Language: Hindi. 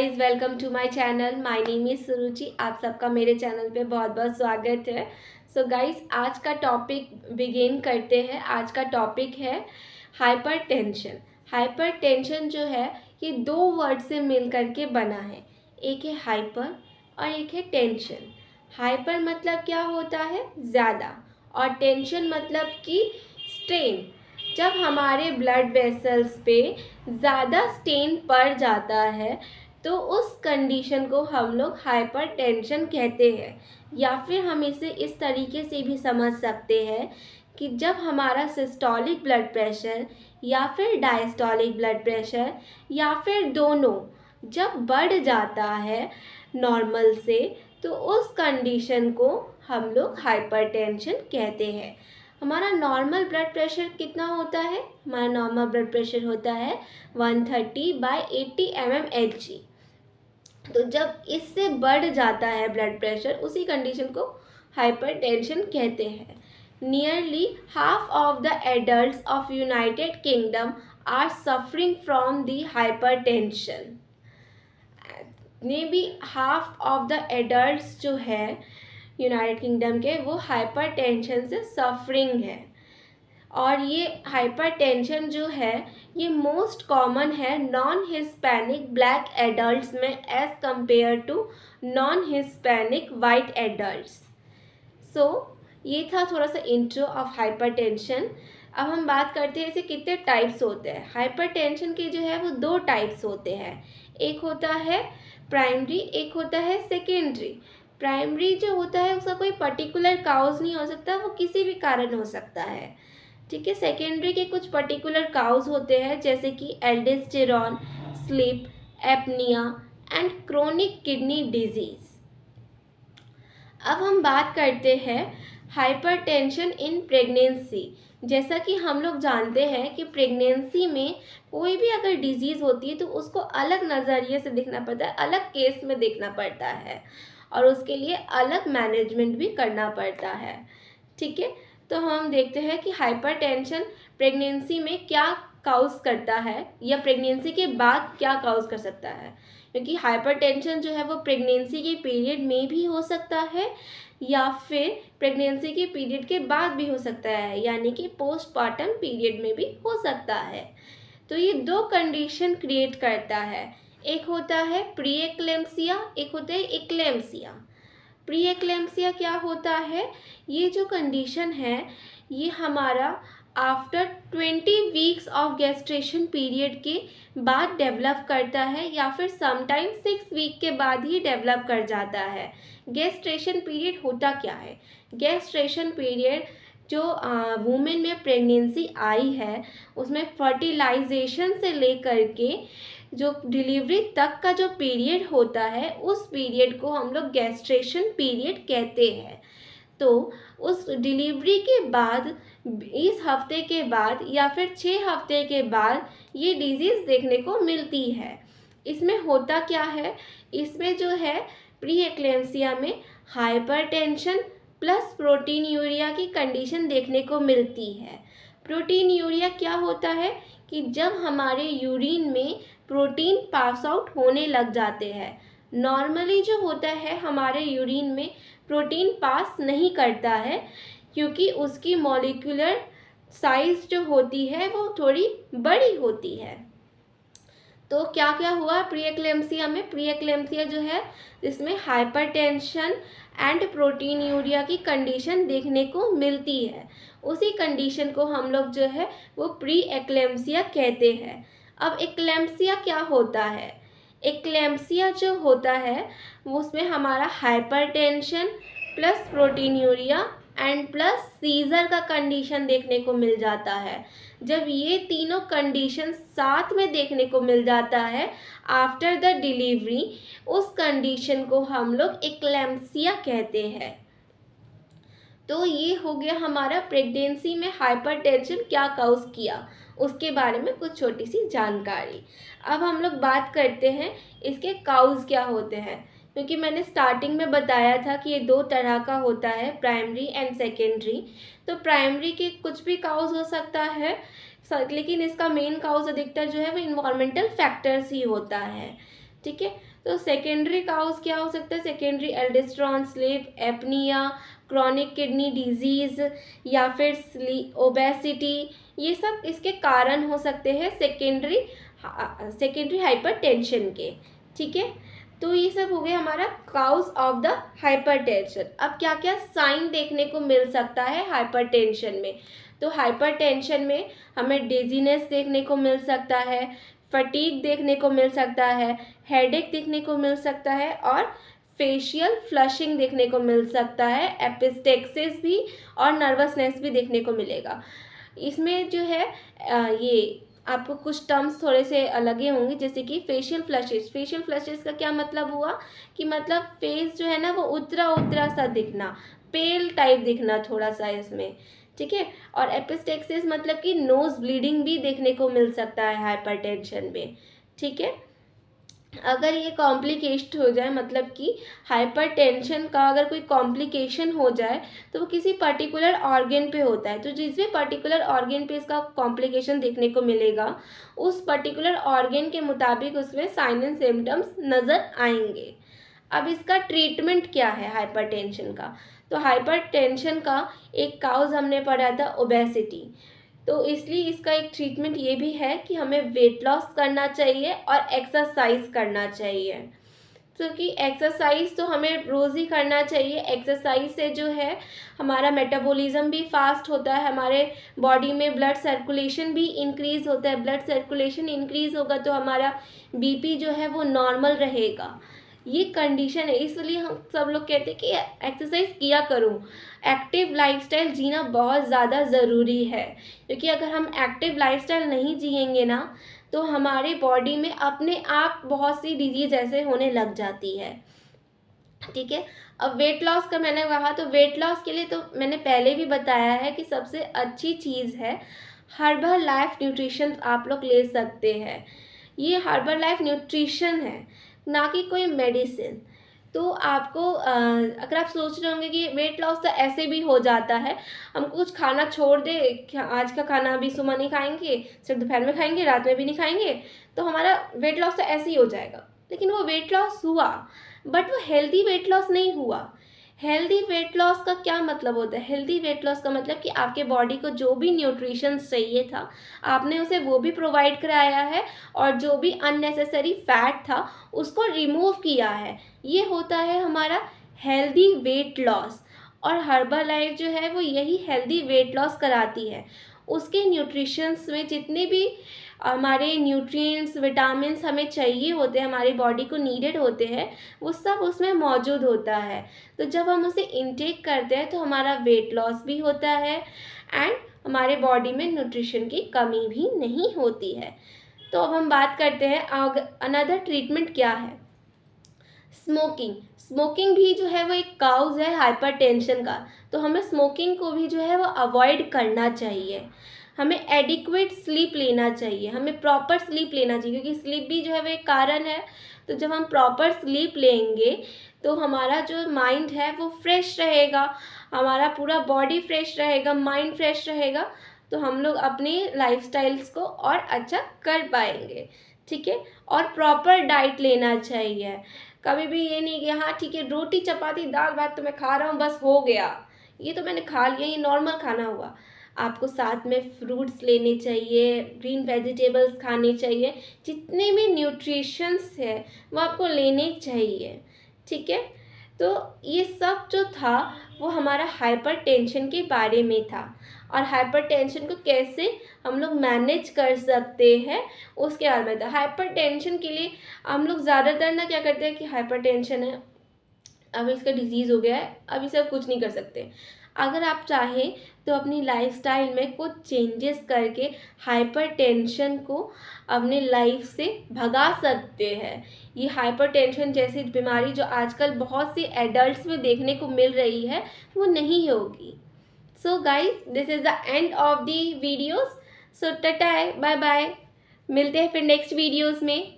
Guys, welcome to my channel. My name is Suruchi. आप सबका मेरे चैनल पे बहुत बहुत स्वागत है। सो गाइस, आज का टॉपिक बिगिन करते हैं। आज का टॉपिक है हाइपरटेंशन। हाइपरटेंशन जो है ये दो वर्ड से मिल करके बना है। एक है हाइपर और एक है टेंशन। हाइपर मतलब क्या होता है? ज़्यादा, और टेंशन मतलब कि स्ट्रेन। जब हमारे ब्लड वेसल्स पे ज़्यादा स्टेन पड़ जाता है तो उस कंडीशन को हम लोग हाइपरटेंशन कहते हैं। या फिर हम इसे इस तरीके से भी समझ सकते हैं कि जब हमारा सिस्टोलिक ब्लड प्रेशर या फिर डायस्टोलिक ब्लड प्रेशर या फिर दोनों जब बढ़ जाता है नॉर्मल से, तो उस कंडीशन को हम लोग हाइपरटेंशन कहते हैं। हमारा नॉर्मल ब्लड प्रेशर कितना होता है? हमारा नॉर्मल ब्लड प्रेशर होता है 130/80 mmHg। तो जब इससे बढ़ जाता है ब्लड प्रेशर, उसी कंडीशन को हाइपरटेंशन कहते हैं। Nearly half of the adults of United Kingdom are suffering from the hypertension. May be half of the adults जो है यूनाइटेड किंगडम के, वो हाइपरटेंशन से सफरिंग है। और ये हाइपरटेंशन जो है ये मोस्ट कॉमन है नॉन हिस्पैनिक ब्लैक एडल्ट्स में as compared to non Hispanic white adults. So ये था थोड़ा सा इंट्रो ऑफ हाइपरटेंशन। अब हम बात करते हैं इसे कितने टाइप्स होते हैं। हाइपरटेंशन के जो है वो दो टाइप्स होते हैं। एक होता है प्राइमरी, एक होता है सेकेंडरी। प्राइमरी जो होता है उसका कोई पर्टिकुलर काउज नहीं हो सकता, वो किसी भी कारण हो सकता है। ठीक है। सेकेंडरी के कुछ पर्टिकुलर काउज होते हैं, जैसे कि aldosterone, sleep apnoea and chronic kidney disease. अब हम बात करते हैं हाइपरटेंशन इन प्रेगनेंसी। जैसा कि हम लोग जानते हैं कि प्रेगनेंसी में कोई भी अगर डिजीज़ होती है तो उसको अलग नज़रिए से देखना पड़ता है, अलग केस में देखना पड़ता है, और उसके लिए अलग मैनेजमेंट भी करना पड़ता है। ठीक है। तो हम देखते हैं कि हाइपरटेंशन प्रेगनेंसी में क्या काउज करता है या प्रेगनेंसी के बाद क्या काउज कर सकता है। क्योंकि हाइपरटेंशन जो है वो प्रेगनेंसी के पीरियड में भी हो सकता है या फिर प्रेगनेंसी के पीरियड के बाद भी हो सकता है, यानी कि पोस्टपार्टम पीरियड में भी हो सकता है। तो ये दो कंडीशन क्रिएट करता है। एक होता है प्री एक्लेम्सिया, एक होता है एक्लेम्सिया। प्री एक्लेम्सिया क्या होता है? ये जो कंडीशन है ये हमारा after 20 weeks of gestation period के बाद डेवलप करता है, या फिर समटाइम 6 वीक के बाद ही डेवलप कर जाता है। गेस्ट्रेशन पीरियड होता क्या है? गेस्ट्रेशन पीरियड जो वुमेन में प्रेगनेंसी आई है उसमें फर्टिलाइजेशन से लेकर के जो डिलीवरी तक का जो पीरियड होता है उस पीरियड को हम लोग गेस्ट्रेशन पीरियड कहते हैं। तो उस डिलीवरी के बाद 20 हफ्ते के बाद या फिर 6 हफ्ते के बाद ये डिजीज़ देखने को मिलती है। इसमें होता क्या है? इसमें जो है प्री एक्लेम्सिया में हाइपरटेंशन प्लस प्रोटीन यूरिया की कंडीशन देखने को मिलती है। प्रोटीन यूरिया क्या होता है कि जब हमारे यूरिन में प्रोटीन पास आउट होने लग जाते हैं। नॉर्मली जो होता है हमारे यूरिन में प्रोटीन पास नहीं करता है, क्योंकि उसकी मॉलिक्यूलर साइज जो होती है वो थोड़ी बड़ी होती है। तो क्या क्या हुआ प्री एक्लेम्सिया में? प्री एक्लेम्सिया जो है इसमें हाइपरटेंशन एंड प्रोटीन यूरिया की कंडीशन देखने को मिलती है। उसी कंडीशन को हम लोग जो है वो प्री एक्लेम्सिया कहते हैं। अब एक्लेम्सिया क्या होता है? एक्लेम्सिया जो होता है उसमें हमारा hypertension plus proteinuria and plus seizure का कंडीशन देखने को मिल जाता है। जब ये तीनों कंडीशन साथ में देखने को मिल जाता है आफ्टर द डिलीवरी, उस कंडीशन को हम लोग एक्लेम्सिया कहते हैं। तो ये हो गया हमारा प्रेगनेंसी में हाइपरटेंशन क्या काउज किया, उसके बारे में कुछ छोटी सी जानकारी। अब हम लोग बात करते हैं इसके काउज क्या होते हैं। क्योंकि मैंने स्टार्टिंग में बताया था कि ये दो तरह का होता है, प्राइमरी एंड सेकेंडरी। तो प्राइमरी के कुछ भी काउज हो सकता है, लेकिन इसका मेन काउज अधिकतर जो है वो इन्वायरमेंटल फैक्टर्स ही होता है। ठीक है। तो सेकेंडरी काउज क्या हो सकता है? Secondary aldosterone, sleep apnoea, chronic kidney disease या फिर ओबेसिटी, ये सब इसके कारण हो सकते हैं सेकेंडरी हाइपरटेंशन के। ठीक है, तो ये सब हो गया हमारा काउज ऑफ द हाइपरटेंशन। अब क्या क्या साइन देखने को मिल सकता है हाइपरटेंशन में? तो हाइपरटेंशन में हमें डिजीनेस देखने को मिल सकता है, फटीग देखने को मिल सकता है, हेडेक देखने को मिल सकता है और फेशियल फ्लशिंग देखने को मिल सकता है, एपिस्टेक्सिस भी और नर्वसनेस भी देखने को मिलेगा। इसमें जो है ये आपको कुछ टर्म्स थोड़े से अलग ही होंगे, जैसे कि फेशियल फ्लशेस। फेशियल फ्लशेस का क्या मतलब हुआ कि मतलब फेस जो है ना वो उतरा उतरा सा दिखना, पेल टाइप दिखना थोड़ा सा इसमें। ठीक है, और एपिस्टेक्सिस मतलब कि नोज ब्लीडिंग भी देखने को मिल सकता है हाइपरटेंशन में। ठीक है, अगर ये कॉम्प्लिकेशन हो जाए, मतलब कि हाइपरटेंशन का अगर कोई कॉम्प्लिकेशन हो जाए तो वो किसी पर्टिकुलर ऑर्गन पे होता है। तो जिस भी पर्टिकुलर ऑर्गन पे इसका कॉम्प्लिकेशन देखने को मिलेगा उस पर्टिकुलर ऑर्गन के मुताबिक उसमें साइन एंड सिम्टम्स नज़र आएंगे। अब इसका ट्रीटमेंट क्या है हाइपरटेंशन का? तो हाइपरटेंशन का एक काउज हमने पढ़ा था ओबेसिटी, तो इसलिए इसका एक ट्रीटमेंट ये भी है कि हमें वेट लॉस करना चाहिए और एक्सरसाइज करना चाहिए। क्योंकि एक्सरसाइज तो हमें रोज़ ही करना चाहिए। एक्सरसाइज से जो है हमारा मेटाबॉलिज्म भी फास्ट होता है, हमारे बॉडी में ब्लड सर्कुलेशन भी इंक्रीज़ होता है। ब्लड सर्कुलेशन इंक्रीज़ होगा तो हमारा बीपी जो है वो नॉर्मल रहेगा। ये कंडीशन है, इसलिए हम सब लोग कहते हैं कि एक्सरसाइज किया करो। एक्टिव लाइफस्टाइल जीना बहुत ज़्यादा ज़रूरी है, क्योंकि अगर हम एक्टिव लाइफस्टाइल नहीं जिएंगे ना तो हमारे बॉडी में अपने आप बहुत सी डिजीज़ ऐसे होने लग जाती है। ठीक है, अब वेट लॉस का मैंने कहा, तो वेट लॉस के लिए तो मैंने पहले भी बताया है कि सबसे अच्छी चीज़ है हर्बल लाइफ न्यूट्रिशन। आप लोग ले सकते हैं, ये हर्बल लाइफ न्यूट्रिशन है, ना कि कोई मेडिसिन। तो आपको अगर आप सोच रहे होंगे कि वेट लॉस तो ऐसे भी हो जाता है, हम कुछ खाना छोड़ दे, आज का खाना अभी सुबह नहीं खाएंगे, सिर्फ दोपहर में खाएंगे, रात में भी नहीं खाएंगे, तो हमारा वेट लॉस तो ऐसे ही हो जाएगा। लेकिन वो वेट लॉस हुआ, बट वो हेल्दी वेट लॉस नहीं हुआ। हेल्दी वेट लॉस का क्या मतलब होता है? हेल्दी वेट लॉस का मतलब कि आपके बॉडी को जो भी न्यूट्रिशन चाहिए था आपने उसे वो भी प्रोवाइड कराया है, और जो भी अननेसेसरी फैट था उसको रिमूव किया है। ये होता है हमारा हेल्दी वेट लॉस। और हर्बल लाइफ जो है वो यही हेल्दी वेट लॉस कराती है। उसके न्यूट्रिशंस में जितने भी हमारे न्यूट्रिएंट्स, विटामिन्स हमें चाहिए होते हैं, हमारी बॉडी को नीडेड होते हैं, वो सब उसमें मौजूद होता है। तो जब हम उसे इनटेक करते हैं तो हमारा वेट लॉस भी होता है एंड हमारे बॉडी में न्यूट्रिशन की कमी भी नहीं होती है। तो अब हम बात करते हैं अनदर ट्रीटमेंट क्या है। स्मोकिंग। स्मोकिंग भी जो है वो एक काउज है हाइपरटेंशन का, तो हमें स्मोकिंग को भी जो है वो अवॉइड करना चाहिए। हमें एडिक्वेट स्लीप लेना चाहिए, हमें प्रॉपर स्लीप लेना चाहिए, क्योंकि स्लीप भी जो है वो एक कारण है। तो जब हम प्रॉपर स्लीप लेंगे तो हमारा जो माइंड है वो फ्रेश रहेगा, हमारा पूरा बॉडी फ्रेश रहेगा, माइंड फ्रेश रहेगा, तो हम लोग अपने लाइफस्टाइल्स को और अच्छा कर पाएंगे। ठीक है, और प्रॉपर डाइट लेना चाहिए। कभी भी ये नहीं कि हाँ ठीक है रोटी चपाती दाल भात तो मैं खा रहा हूँ बस हो गया, ये तो मैंने खा लिया, ये नॉर्मल खाना हुआ। आपको साथ में फ्रूट्स लेने चाहिए, ग्रीन वेजिटेबल्स खाने चाहिए, जितने भी न्यूट्रिशंस है वो आपको लेने चाहिए। ठीक है, तो ये सब जो था वो हमारा हाइपरटेंशन के बारे में था, और हाइपरटेंशन को कैसे हम लोग मैनेज कर सकते हैं उसके बारे में था। हाइपरटेंशन के लिए हम लोग ज़्यादातर ना क्या करते हैं कि हाइपरटेंशन है, अब इसका डिजीज़ हो गया है, अब इसे कुछ नहीं कर सकते। अगर आप चाहें तो अपनी लाइफस्टाइल में कुछ चेंजेस करके हाइपरटेंशन को अपने लाइफ से भगा सकते हैं। ये हाइपरटेंशन जैसी बीमारी जो आजकल बहुत सी एडल्ट्स में देखने को मिल रही है वो नहीं होगी। So guys, this is the end of the videos. So tata, bye bye, मिलते हैं फिर नेक्स्ट वीडियोज़ में।